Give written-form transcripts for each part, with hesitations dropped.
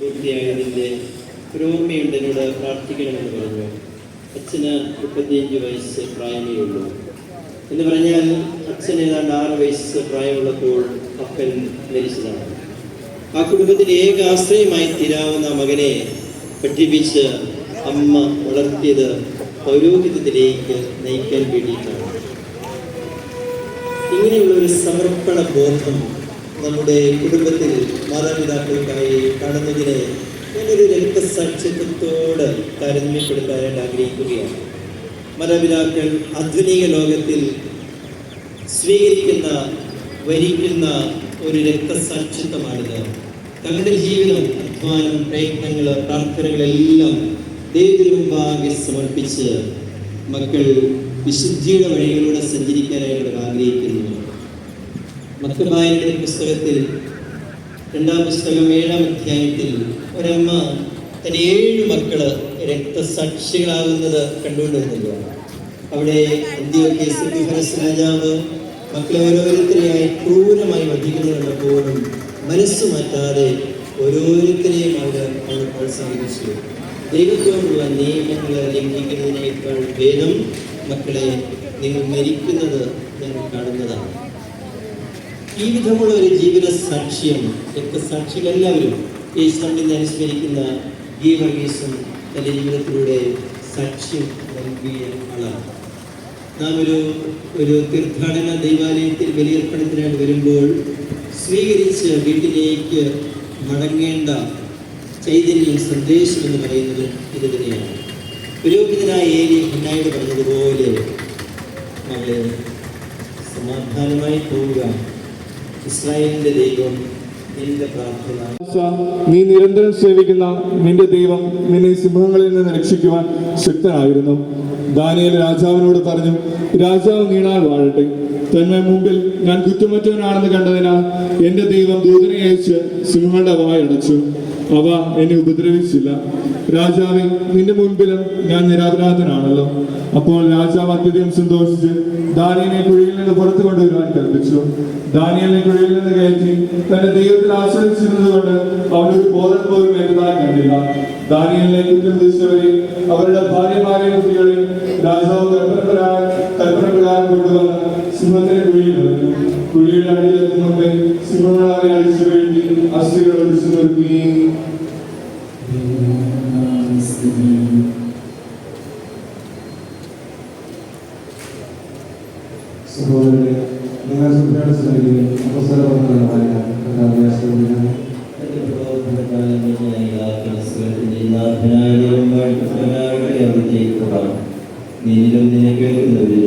പൂർത്തിയായതിൻ്റെ പുരോഗമയുണ്ട്, എന്നോട് പ്രാർത്ഥിക്കണമെന്ന് പറഞ്ഞു. അച്ഛന് 35 വയസ്സ് പ്രായമേ ഉള്ളൂ. എന്ന് പറഞ്ഞാൽ അച്ഛന് ഏതാണ്ട് 6 വയസ്സ് പ്രായമുള്ളപ്പോൾ അപ്പൻ മരിച്ചതാണ്. ആ കുടുംബത്തിന് ഏക ആശ്രയമായി തീരാവുന്ന മകനെ പഠിപ്പിച്ച് അമ്മ വളർത്തിയത് പൗരോഹിത്യത്തിലേക്ക് നയിക്കാൻ വേണ്ടിയിട്ടാണ്. ഇങ്ങനെയുള്ള ഒരു സമർപ്പണ ബോധം നമ്മുടെ കുടുംബത്തിൽ മാതാപിതാക്കൾക്കായി കാണുന്നതിനെ ഞാനൊരു രക്തസാക്ഷിത്വത്തോട് താരതമ്യപ്പെടുത്താനായിട്ട് ആഗ്രഹിക്കുകയാണ്. മാതാപിതാക്കൾ ആധുനിക ലോകത്തിൽ സ്വീകരിക്കുന്ന വരിക്കുന്ന ഒരു രക്തസാക്ഷിത്വമാണിത്. തങ്ങളുടെ ജീവിതം, അധ്വാനം, പ്രയത്നങ്ങൾ, പ്രാർത്ഥനകളെല്ലാം ദൈവത്തിന് മുമ്പാകെ സമർപ്പിച്ച് മക്കൾ വിശുദ്ധിയുടെ വഴികളിലൂടെ സഞ്ചരിക്കാനായിട്ട് ആഗ്രഹിക്കുന്നു. മക്കബായരുടെ പുസ്തകത്തിൽ 2-ാം പുസ്തകം 7-ാം അധ്യായത്തിൽ ഒരമ്മ തൻ്റെ 7 മക്കള് രക്തസാക്ഷികളാകുന്നത് കണ്ടുകൊണ്ടിരുന്നില്ല. അവിടെ അന്ത്യോക്യസ് രാജാവ് മക്കളെ ഓരോരുത്തരെയായി ക്രൂരമായി വധിക്കുന്നത് കണ്ടപ്പോഴും മനസ്സ് മാറ്റാതെ ഓരോരുത്തരെയും അവൾ പ്രോത്സാഹിപ്പിച്ചു. ദൈവത്തോടുള്ള നിയമങ്ങൾ ലംഘിക്കുന്നതിനേക്കാൾ ഭേദം മക്കളെ നിങ്ങൾ മരിക്കുന്നത് ഞങ്ങൾ കാണുന്നതാണ്. ഈ വിധമുള്ള ഒരു ജീവിത സാക്ഷ്യം രക്തസാക്ഷികൾ എല്ലാവരും യേശുവിനെ അനുസ്മരിക്കുന്ന ഗീവർഗീസും തൻ്റെ ജീവിതത്തിലൂടെ സാക്ഷ്യം നൽകിയ ആളാണ്. നാം ഒരു തീർത്ഥാടന ദൈവാലയത്തിൽ ബലിയർപ്പണത്തിനായിട്ട് വരുമ്പോൾ സ്വീകരിച്ച് വീട്ടിലേക്ക് മടങ്ങേണ്ട ചൈതന്യം, സന്ദേശം എന്ന് പറയുന്നത് ഇത് തന്നെയാണ്. പുരോഹിതനായ ഏലി ഹന്നായോട് പറഞ്ഞതുപോലെ നമ്മളെ സമാധാനമായി പോവുക, ഇസ്രായേലിന്റെ ദൈവം നിന്റെ പ്രാർത്ഥന. നീ നിരന്തരം സേവിക്കുന്ന നിന്റെ ദൈവം നിന്നെ സിംഹങ്ങളിൽ നിന്ന് രക്ഷിക്കുവാൻ ശക്തനായിരുന്നു. ദാനിയേൽ രാജാവിനോട് പറഞ്ഞു, രാജാവ് നീണാൽ വാഴട്ടെ. തന്നെ മുമ്പിൽ ഞാൻ കുറ്റമറ്റവനാണെന്ന് കണ്ടതിനാൽ എന്റെ ദൈവം ദൂതനെ അയച്ച് സിംഹങ്ങളുടെ വായടച്ചു. അവ എന്നെ ഉപദ്രവിച്ചില്ല. രാജാവേ, നിന്റെ മുൻപിലും ഞാൻ നിരപരാധനാണല്ലോ. അപ്പോൾ രാജാവ് അത്യധികം സന്തോഷിച്ച് ദാനിയേലിനെ കുഴിയിൽ നിന്ന് പുറത്തു കൊണ്ടുവരുവാൻ കൽപ്പിച്ചു. ദാനിയേലിനെ കുഴിയിൽ നിന്ന് കയറ്റി തന്റെ ദൈവത്തിൽ ആശ്രയിച്ചിരുന്നത് കൊണ്ട് അവനൊരു ബോധം പോലും ഏറ്റതായി കണ്ടില്ല. ദാനിയേലിനെ കുറ്റം വിധിച്ചവരെയും അവരുടെ ഭാര്യമാരെയും കുട്ടികളെയും രാജാവ് കൽപ്പനപ്രകാരം കൊണ്ടുവന്ന് സിംഹത്തിന്റെ കുഴിയിൽ എറിഞ്ഞു. കുഴിയുടെ അടിയിലെത്തും മുമ്പേ സിംഹങ്ങളെ അടിച്ചു വീഴ്ത്തി അസ്ഥികൾ ഒടിച്ചു നിർത്തുകയും സഹോദരനെ നിങ്ങൾ ശ്രദ്ധിക്കുകയും നീലും നിന്നെ കേൾക്കുന്നവരും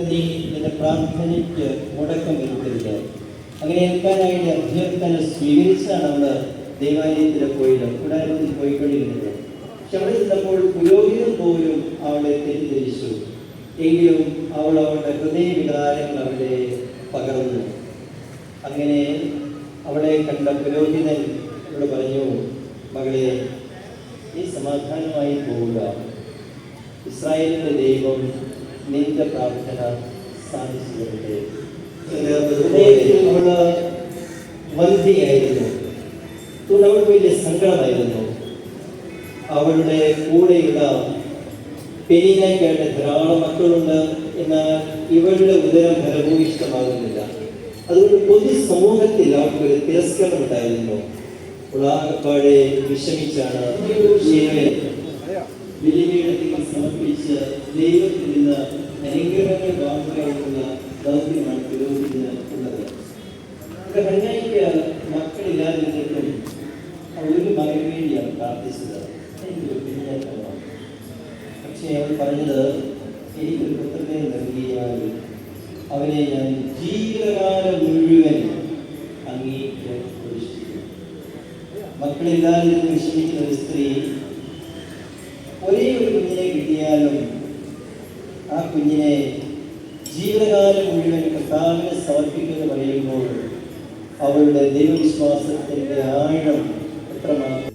നീ നിന്റെ പ്രാർത്ഥനയ്ക്ക് മുടക്കം വരുത്തരുത്. അങ്ങനെ ഏൽക്കാനായിട്ട് അഭ്യർത്ഥന സ്വീകരിച്ചാണ് അവിടെ ദൈവാലയത്തിൽ പോയത്, കൂടാരത്തിൽ പോയിക്കൊണ്ടിരുന്നത്. പക്ഷെ അവിടെ ഇരുന്നപ്പോൾ പുരോഹിതൻ പോലും അവളെ തെറ്റിദ്ധരിച്ചു. എങ്കിലും അവൾ അവളുടെ ഹൃദയവികാരങ്ങൾ അവളെ പകർന്നു. അങ്ങനെ അവളെ കണ്ട പുരോഹിതൻ അവളോട് പറഞ്ഞു, മകളെ, നീ സമാധാനമായി പോവുക. ഇസ്രായേലിന്റെ ദൈവം നിന്റെ പ്രാർത്ഥന സാധിച്ചു തരട്ടെ. അവള് വന്ധ്യയായിരുന്നു. അവൾക്ക് വലിയ സങ്കടമായിരുന്നു. അവളുടെ കൂടെയുള്ള പെരീനയ്ക്കായിട്ട് ധാരാളം മക്കളുണ്ട്. എന്നാൽ ഇവളുടെ ഉദരം ഫലഭൂയിഷ്ടമാകുന്നില്ല. അതുകൊണ്ട് പൊതു സമൂഹത്തിൽ അവർക്കൊരു തിരസ്കരണം ഉണ്ടായിരുന്നു. ഉളാകപ്പാടെ വിഷമിച്ചാണ് ബലിപീഠത്തിൽ സമർപ്പിച്ച് ദൈവത്തിൽ നിന്ന് അനുഗ്രഹങ്ങൾ വാങ്ങുകയുള്ള ദൗത്യമാണ് പുരോഹിതന് ഉള്ളത്. ഹന്നയ്ക്ക് മക്കളില്ലാതിരുന്നിട്ടും അവളൊരു മകന് വേണ്ടിയാണ് പ്രാർത്ഥിച്ചത്. എനിക്കൊരു പിന്നേറ്റമാണ്. പക്ഷേ അവൾ പറഞ്ഞത്, എനിക്കൊരു പുത്രനെ നൽകിയാൽ അവനെ ഞാൻ ജീവിതകാലം മുഴുവൻ അങ്ങേക്ക് പ്രതിഷ്ഠിക്കും. മക്കളില്ലാതിരുന്ന് വിഷമിക്കുന്ന ഒരു സ്ത്രീ ഒരേ ഒരു കുഞ്ഞിനെ കിട്ടിയാലും ആ കുഞ്ഞിനെ ജീവിതകാലം മുഴുവൻ കർത്താവിനെ സമർപ്പിക്കുമെന്ന് പറയുമ്പോൾ അവളുടെ ദൈവവിശ്വാസത്തിൻ്റെ ആഴം എത്രമാത്രം.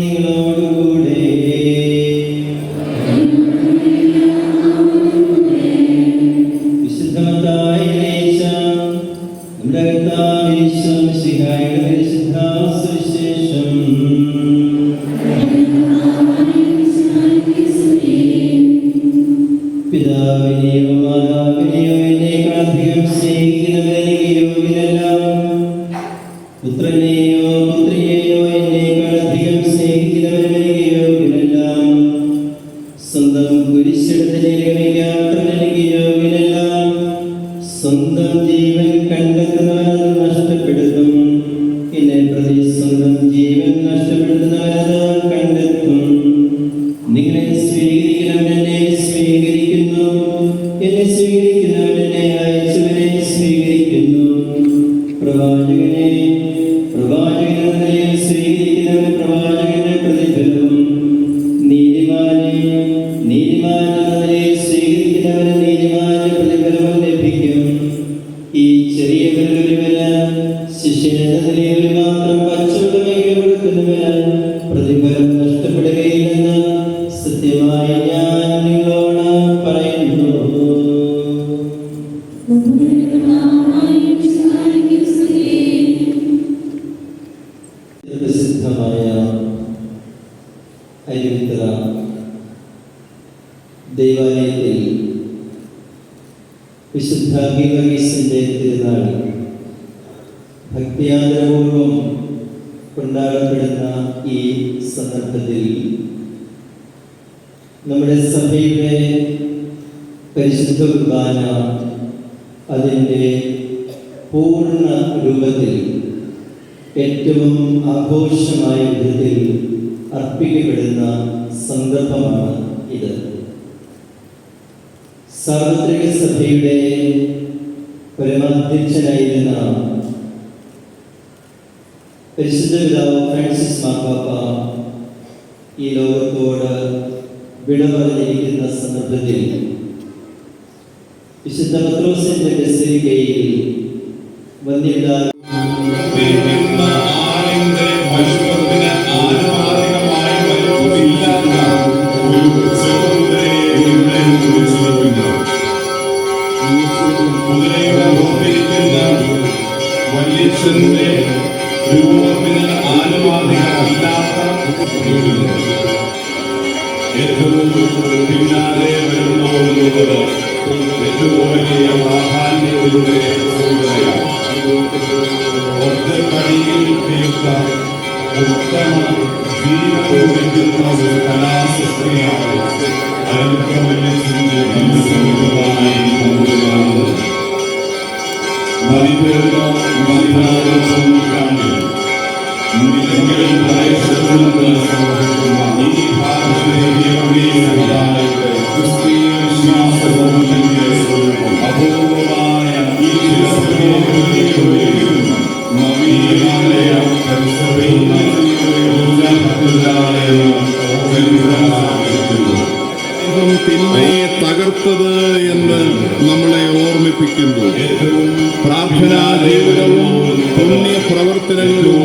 നിങ്ങളോടുകൂടെ വിശുദ്ധമായ നമ്മുടെ കർത്താവായ യേശു മിശിഹായുടെ പരിശുദ്ധ സുവിശേഷം. പിതാവിനെയോ മാതാവിനെയോ എന്നേക്കാൾ അധികം സ്നേഹിക്കുന്നവരെ യോഗ്യനല്ല, പുത്രനെയോ പുത്രിയെയോ എന്നേക്കാൾ അധികം സ്നേഹിക്കുന്നവരെ യോഗ്യനല്ല, സ്വന്തം കുരിശെടുത്ത് എനിക്ക് യോഗ്യനല്ല, സ്വന്തം ജീവൻ കണ്ടെത്തുന്നവരത് നഷ്ടപ്പെടുത്തും, എന്നെ പ്രതി സ്വന്തം ജീവൻ നഷ്ടപ്പെടുത്തുന്നവരത് കണ്ടെത്തും. നിങ്ങളെ സ്വീകരിക്കുന്നവരെന്നെ സ്വീകരിക്കുന്നു, എന്നെ സ്വീകരിക്കുന്നവരെന്നെ അയച്ചവരെ സ്വീകരിക്കുന്നു. പ്രവാചകനെ സ്വീകരിക്കുന്നവൻ പ്രവാചകന്റെ പ്രതിഫലവും, നീതിമാനെ സ്വീകരിക്കുന്നവന് നീതിമാന്റെ പ്രതിഫലവും ലഭിക്കും. ഈ ചെറിയവരിൽ ഒരുവന് ശിഷ്യനെന്ന നിലയിൽ മാത്രം പച്ചവെള്ളമെങ്കിലും കൊടുക്കുന്നവന് പ്രതിഫലം നഷ്ടപ്പെടുകയില്ലെന്ന് സത്യമായി ഞാൻ നിങ്ങളോട് പറയുന്നു. പ്രസിദ്ധമായ അരുവിത്തറ ദൈവാലയത്തിൽ വിശുദ്ധ ഗീവർഗീസിന്റെ തിരുനാൾ ഭക്തിയാദരപൂർവം കൊണ്ടാടപ്പെടുന്ന ഈ സന്ദർഭത്തിൽ നമ്മുടെ സഭയുടെ പരിശുദ്ധ കുർബാന അതിൻ്റെ പൂർണ്ണ രൂപത്തിൽ ഏറ്റവും ആഘോഷമായ വിധത്തിൽ അർപ്പിക്കപ്പെടുന്ന സന്ദർഭമാണ് ഇത്. സാർവത്രിക സഭയുടെ പരമാധ്യക്ഷനായിരുന്ന പരിശുദ്ധ പിതാവ് ഫ്രാൻസിസ് മാർപ്പാപ്പ ഈ ലോകത്തോട് വിട പറഞ്ഞിരിക്കുന്ന സന്ദർഭത്തിൽ വിശുദ്ധ പത്രോസിന്റെ ബസിലിക്കയിൽ വന്യതാ Thank you. വല്യച്ഛന്റെ രൂപത്തിന് ആനുപാതികമല്ലാത്ത ഏറ്റവും പിന്നാലെ വരുമ്പോൾ മുതൽ ഏറ്റവും വലിയ പ്രാധാന്യത്തിലൂടെ ഒറ്റപ്പടിയിൽ തീർത്ത ഉത്തമ ജീവിതം വയ്ക്കുന്ന ഒരു കലാസൃഷ്ടിയാണ് അയ്യപ്പവല്യച്ഛന്റെ ദിവസമായി കൊണ്ടുവരുന്നത്. മതിപേർന്ന മതിനാഥം നൂറ്റാണ്ടിൽ നിലവിൽ പ്രദേശത്തുനിന്ന് ഈ ഭാരതീയ ക്രിസ്തീയ വിശ്വാസത്തിന്റെ അപൂർവമായ ഈ നവീനാലയ തിന്മയെ തകർത്തത് എന്ന് നമ്മളെ ഓർമ്മിപ്പിക്കുന്നു. പ്രാർത്ഥനാ ജീവിതവും പുണ്യ പ്രവർത്തനങ്ങളും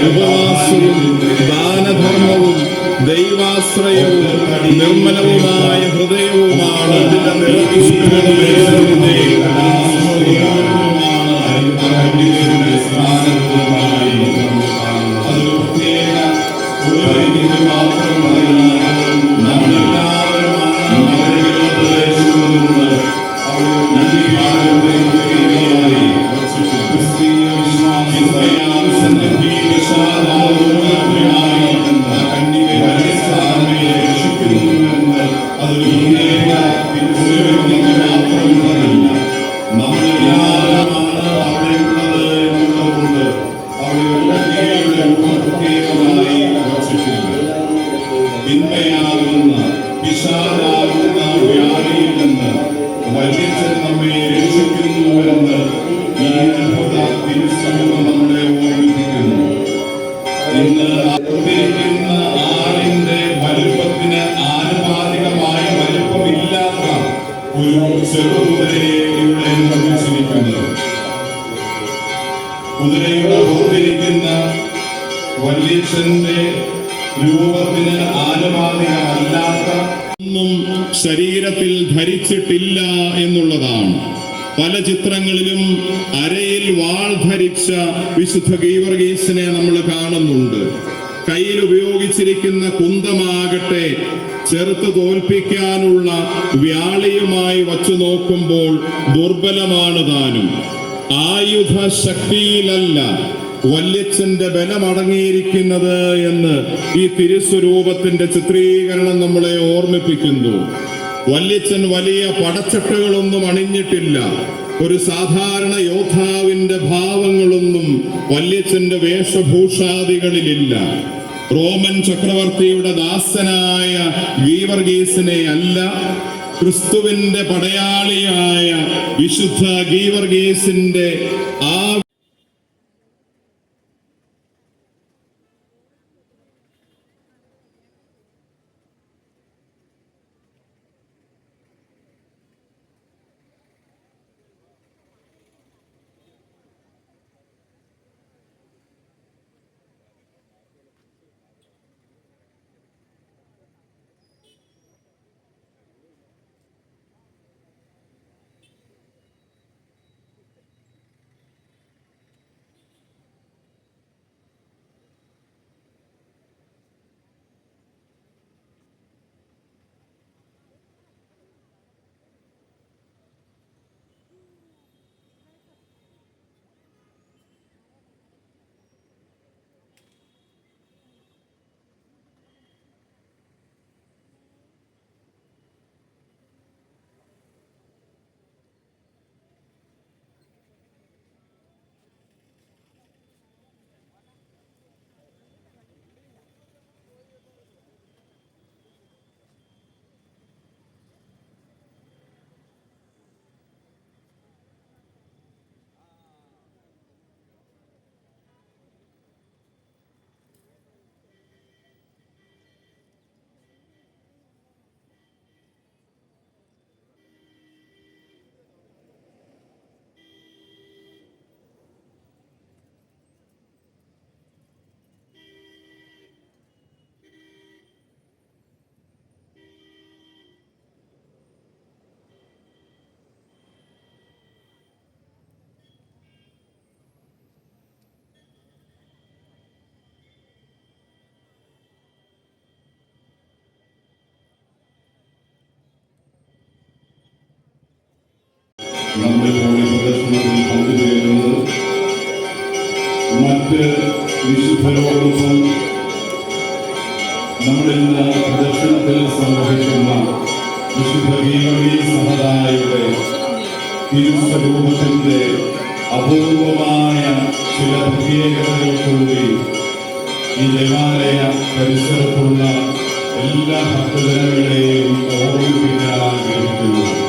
ഉപവാസവും ദാനധർമ്മവും ദൈവാശ്രയവും നിർമ്മലവുമായ ഹൃദയവുമാണ് തിന്മയാകുന്ന പിശാചാകുന്ന വ്യാധിയിൽ നിന്ന് വല്യച്ഛൻ നമ്മെ രക്ഷിക്കുന്നുവെന്ന് ഈ അത്ഭുത തിരുസമൂഹം നമ്മളെ ഓർമ്മിപ്പിക്കുന്നു. ഇന്ന് അവതരിക്കുന്ന ആളിന്റെ വലുപ്പത്തിന് ആനുപാതികമായ വലുപ്പമില്ലാത്ത ഒരു ചെറുകുതിരയെ ഇവിടെ നിർമ്മിച്ചിരിക്കുന്നത്. കുതിരയുടെ പുറത്തിരിക്കുന്ന വല്യച്ഛന്റെ രൂപത്തിന് ആനുപാതികമല്ലാത്ത ഒന്നും ശരീരത്തിൽ ധരിച്ചിട്ടില്ല എന്നുള്ളതാണ്. പല ചിത്രങ്ങളിലും അരയിൽ വാൾ ധരിച്ച വിശുദ്ധ ഗീവർഗീസിനെ നമ്മൾ കാണുന്നുണ്ട്. കയ്യിൽ ഉപയോഗിച്ചിരിക്കുന്ന കുന്തമാകട്ടെ ചെറുത്ത് തോൽപ്പിക്കാനുള്ള വ്യാളിയുമായി വച്ചു നോക്കുമ്പോൾ ദുർബലമാണ് താനും. ആയുധ ശക്തിയിലല്ല വല്യച്ഛന്റെ ബലമടങ്ങിയിരിക്കുന്നത് എന്ന് ഈ തിരുസ്വരൂപത്തിന്റെ ചിത്രീകരണം നമ്മളെ ഓർമ്മിപ്പിക്കുന്നു. വല്യച്ഛൻ വലിയ പടച്ചട്ടകളൊന്നും അണിഞ്ഞിട്ടില്ല. ഒരു സാധാരണ യോദ്ധാവിന്റെ ഭാവങ്ങളൊന്നും വല്യച്ഛന്റെ വേഷഭൂഷാദികളിലില്ല. റോമൻ ചക്രവർത്തിയുടെ ദാസനായ ഗീവർഗീസിനെ അല്ല, ക്രിസ്തുവിന്റെ പടയാളിയായ വിശുദ്ധ ഗീവർഗീസിന്റെ ആ നമ്മുടെ കൂടി പ്രദർശനത്തിൽ പങ്കുചേരുന്നത്. മറ്റ് വിശുദ്ധരോടൊപ്പം നമ്മളിന്ന് പ്രദർശനത്തിൽ സംവഹിക്കുന്ന വിശുദ്ധ ഗീവർഗീ സഹദായുടെ തിരുസ്വരൂപത്തിന്റെ അപൂർവമായ ചില പ്രത്യേകതകൾക്കൂടി ഈ ദേവാലയ പരിസരത്തുള്ള എല്ലാ ഭക്തജനങ്ങളെയും ഓർമ്മിപ്പിക്കാൻ ആഗ്രഹിക്കുന്നു.